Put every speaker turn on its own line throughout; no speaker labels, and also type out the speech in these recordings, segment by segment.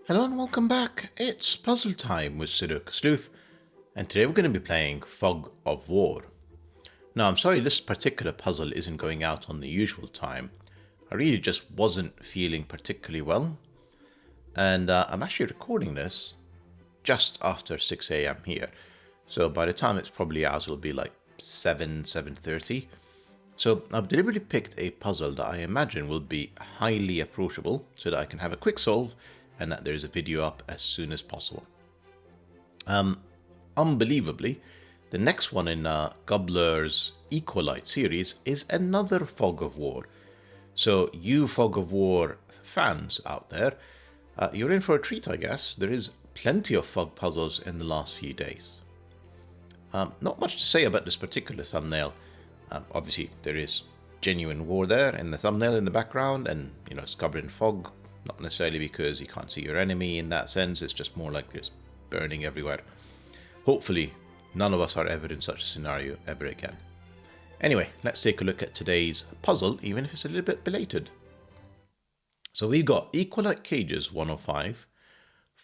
Hello and welcome back. It's puzzle time with Sudoku Sleuth, and today we're going to be playing Fog of War. Now, I'm sorry this particular puzzle isn't going out on the usual time. I really just wasn't feeling particularly well, and I'm actually recording this just after 6 a.m. here. So by the time it's probably out, it'll be like 7:30. So I've deliberately picked a puzzle that I imagine will be highly approachable so that I can have a quick solve and that there's a video up as soon as possible. Unbelievably, the next one in gUBBLOR's EquaLite series is another Fog of War. So you Fog of War fans out there, you're in for a treat, I guess. There is plenty of fog puzzles in the last few days. Not much to say about this particular thumbnail. Obviously, there is genuine war there in the thumbnail in the background, and it's covered in fog. Not necessarily because you can't see your enemy in that sense, it's just more like there's burning everywhere. Hopefully, none of us are ever in such a scenario ever again. Anyway, let's take a look at today's puzzle, even if it's a little bit belated. So we've got EquaLite Cages 105,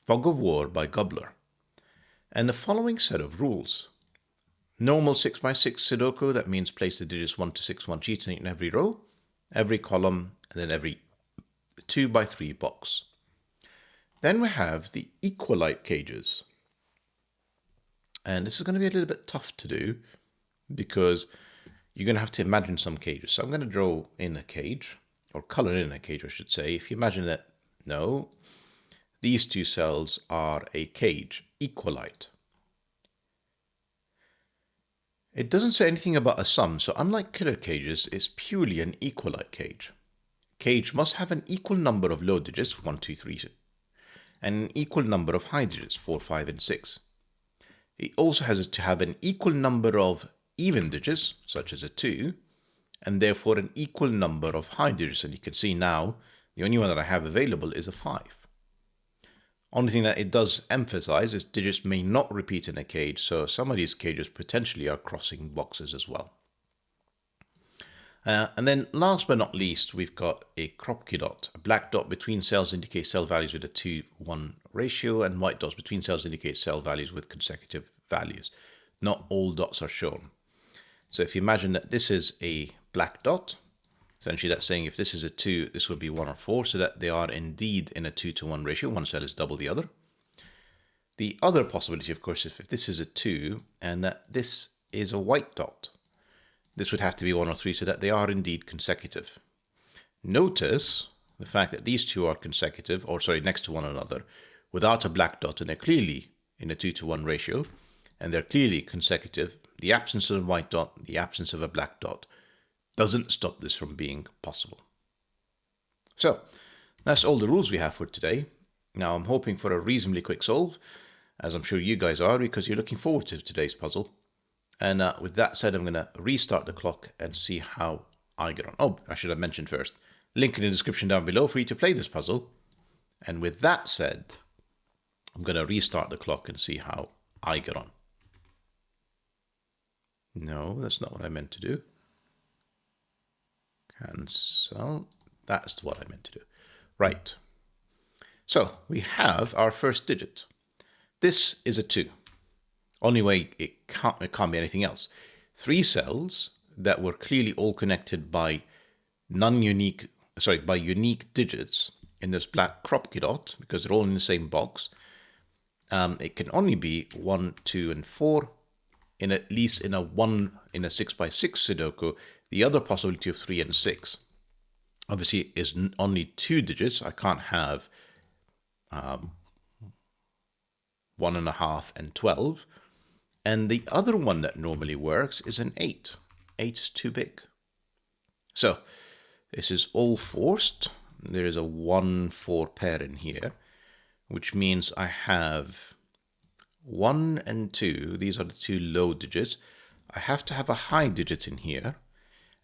Fog of War by gUBBLOR, and the following set of rules. Normal 6x6 Sudoku, that means place the digits 1 to 6 one sheet in every row, every column, and then every 2x3 box. Then we have the EquaLite Cages. And this is going to be a little bit tough to do because you're going to have to imagine some cages. So I'm going to draw in a cage, or color in a cage, I should say. If you imagine that, no, these two cells are a cage, EquaLite. It doesn't say anything about a sum, so unlike killer cages, it's purely an EquaLite cage. Cage must have an equal number of low digits, 1, 2, 3, and an equal number of high digits, 4, 5, and 6. It also has to have an equal number of even digits, such as a 2, and therefore an equal number of high digits. And you can see now, the only one that I have available is a 5. Only thing that it does emphasize is digits may not repeat in a cage, so some of these cages potentially are crossing boxes as well. And then last but not least, we've got a Kropki dot. A black dot between cells indicates cell values with a 2:1 ratio, and white dots between cells indicate cell values with consecutive values. Not all dots are shown. So if you imagine that this is a black dot, essentially that's saying if this is a 2, this would be 1 or 4, so that they are indeed in a 2:1 ratio. One cell is double the other. The other possibility, of course, is if this is a 2 and that this is a white dot. This would have to be 1 or 3 so that they are indeed consecutive. Notice the fact that these two are consecutive, or sorry, next to one another, without a black dot, and they're clearly in a 2:1 ratio, and they're clearly consecutive. The absence of a white dot, the absence of a black dot, doesn't stop this from being possible. So, that's all the rules we have for today. Now, I'm hoping for a reasonably quick solve, as I'm sure you guys are, because you're looking forward to today's puzzle. And with that said, I'm going to restart the clock and see how I get on. Oh, I should have mentioned first. Link in the description down below for you to play this puzzle. And with that said, I'm going to restart the clock and see how I get on. No, that's not what I meant to do. Cancel. That's what I meant to do. Right. So we have our first digit. This is a 2. Only way it can't be anything else. 3 cells that were clearly all connected by unique digits in this black Kropki dot, because they're all in the same box. It can only be 1, 2, and 4, at least in a 6x6 Sudoku. The other possibility of 3 and 6, obviously, is only 2 digits. I can't have 1.5 and 12. And the other one that normally works is an 8. 8 is too big. So this is all forced. There is a 1-4 pair in here, which means I have 1 and 2. These are the 2 low digits. I have to have a high digit in here,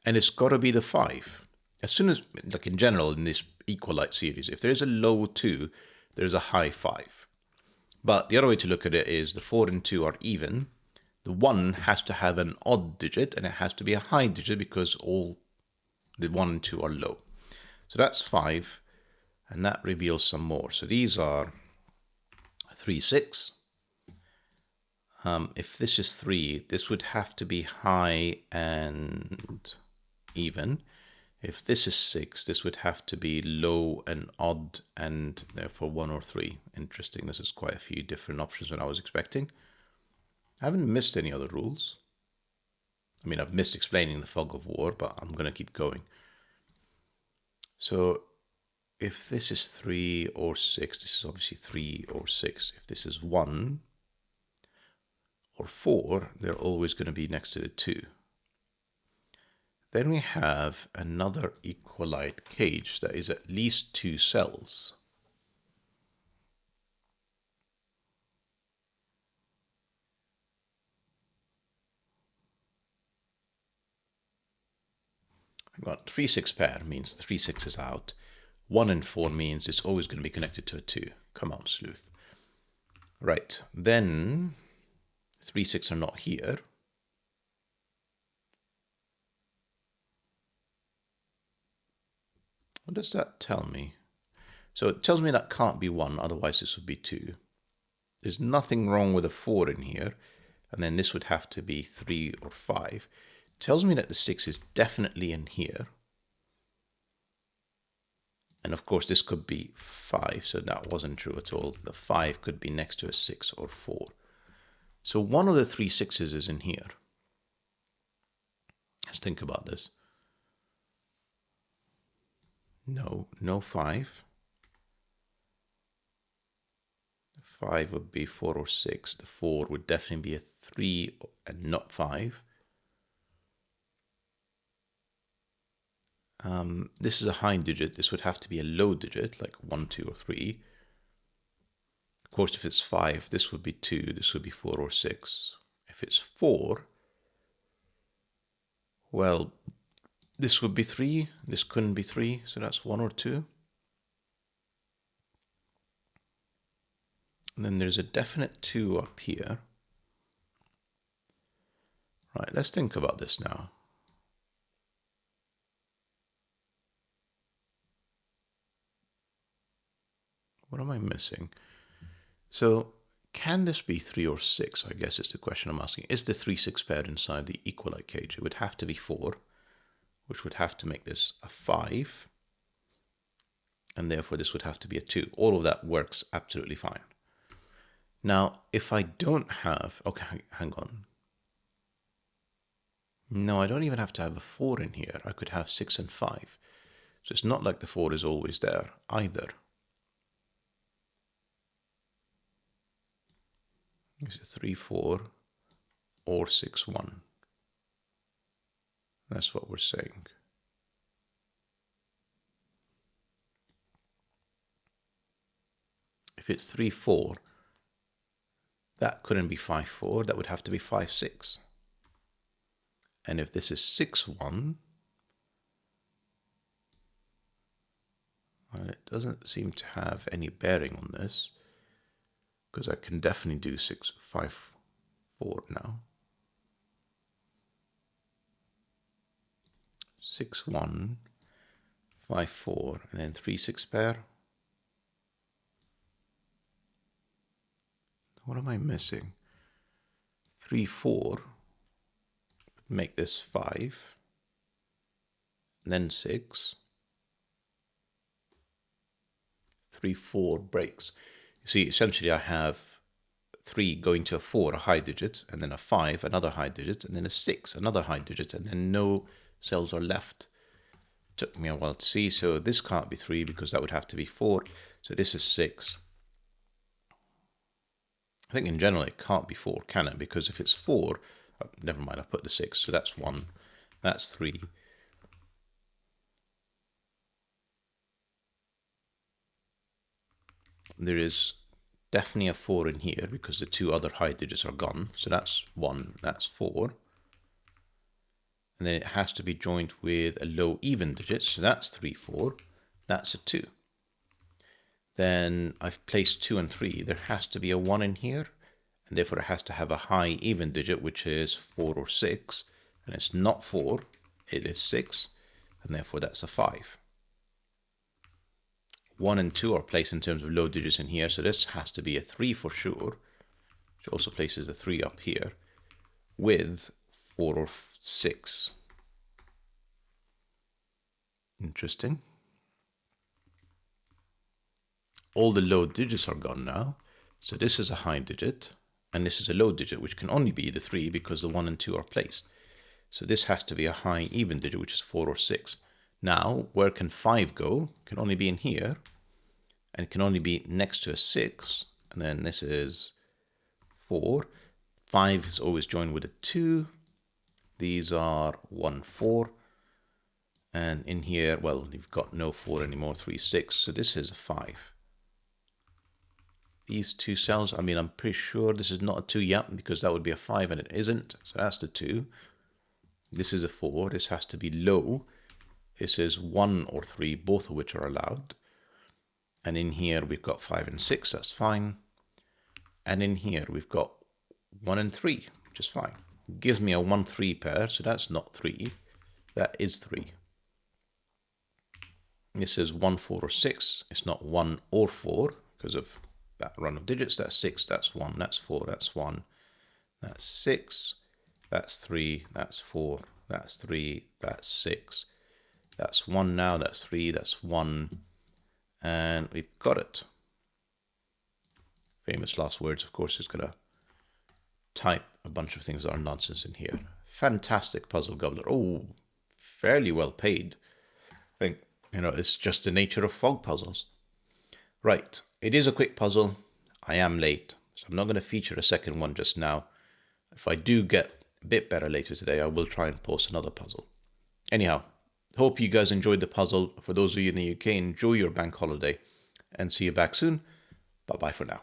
and it's got to be the 5. As soon as, like in general, in this EquaLite series, if there's a low 2, there's a high 5. But the other way to look at it is the 4 and 2 are even. The 1 has to have an odd digit, and it has to be a high digit because all the 1 and 2 are low. So that's 5, and that reveals some more. So these are 3, 6. If this is 3, this would have to be high and even. If this is 6, this would have to be low and odd, and therefore 1 or 3. Interesting. This is quite a few different options than I was expecting. I haven't missed any other rules. I mean, I've missed explaining the fog of war, but I'm going to keep going. So if this is 3 or 6, this is obviously 3 or 6. If this is 1 or 4, they're always going to be next to the 2. Then we have another EquaLite cage that is at least 2 cells. I've got 3, 6 pair means 3, 6 is out. 1 and 4 means it's always going to be connected to a 2. Come on, Sleuth. Right, then 3, 6 are not here. What does that tell me? So it tells me that can't be 1, otherwise this would be 2. There's nothing wrong with a 4 in here, and then this would have to be 3 or 5. It tells me that the 6 is definitely in here. And of course this could be 5, so that wasn't true at all. The 5 could be next to a 6 or 4. So one of the 3 6s is in here. Let's think about this. No 5. The 5 would be 4 or 6. The 4 would definitely be a 3 and not 5. This is a high digit. This would have to be a low digit, like 1, 2, or 3. Of course, if it's 5, this would be 2. This would be 4 or 6. If it's 4, well, this would be 3. This couldn't be 3, so that's 1 or 2. And then there's a definite 2 up here. Right, let's think about this now. What am I missing? So can this be 3 or 6? I guess is the question I'm asking. Is the 3, 6 paired inside the EquaLite cage? It would have to be 4, which would have to make this a 5. And therefore this would have to be a 2. All of that works absolutely fine. Now, if I don't have... Okay, hang on. No, I don't even have to have a 4 in here. I could have 6 and 5. So it's not like the 4 is always there either. It's a 3, 4 or 6, 1. That's what we're saying. If it's 3, 4, that couldn't be 5, 4. That would have to be 5, 6. And if this is 6, 1, well, it doesn't seem to have any bearing on this, because I can definitely do 6, 5, 4 now. 6, 1, 5, 4, and then 3, 6 pair. What am I missing? 3, 4 make this 5, then 6. 3, 4 breaks. You see, essentially I have 3 going to a 4, a high digit, and then a 5, another high digit, and then a 6, another high digit, and then no cells are left. Took me a while to see, so this can't be 3 because that would have to be 4. So this is 6. I think in general it can't be 4, can it? Because if it's 4, oh, never mind, I put the 6, so that's 1, that's 3. There is definitely a 4 in here because the 2 other high digits are gone, so that's 1, that's 4. And then it has to be joined with a low even digit, so that's 3, 4, that's a 2. Then I've placed 2 and 3. There has to be a 1 in here, and therefore it has to have a high even digit, which is 4 or 6. And it's not 4, it is 6, and therefore that's a 5. 1 and 2 are placed in terms of low digits in here, so this has to be a 3 for sure, which also places the 3 up here, with 4 or 6. Interesting. All the low digits are gone now, so this is a high digit, and this is a low digit, which can only be the 3 because the 1 and 2 are placed. So this has to be a high even digit, which is 4 or 6. Now, where can 5 go? It can only be in here, and it can only be next to a 6, and then this is 4. 5 is always joined with a 2. These are 1, 4. And in here, well, you've got no 4 anymore, 3, 6. So this is a 5. These two cells, I mean, I'm pretty sure this is not a 2 yet, because that would be a 5 and it isn't. So that's the 2. This is a 4. This has to be low. This is 1 or 3, both of which are allowed. And in here, we've got 5 and 6. That's fine. And in here, we've got 1 and 3, which is fine. It gives me a 1, 3 pair, so that's not 3. That is 3. This is 1, 4, or 6. It's not 1 or 4 because of that run of digits. That's 6, that's 1, that's 4, that's 1, that's 6, that's 3, that's 4, that's 3, that's 6. That's 1 now, that's 3, that's 1. And we've got it. Famous last words, of course, is going to type a bunch of things that are nonsense in here. Fantastic puzzle, gUBBLOR. Oh, fairly well paid. I think, it's just the nature of fog puzzles. Right, it is a quick puzzle. I am late, so I'm not going to feature a second one just now. If I do get a bit better later today, I will try and post another puzzle. Anyhow, hope you guys enjoyed the puzzle. For those of you in the UK, enjoy your bank holiday and see you back soon. Bye-bye for now.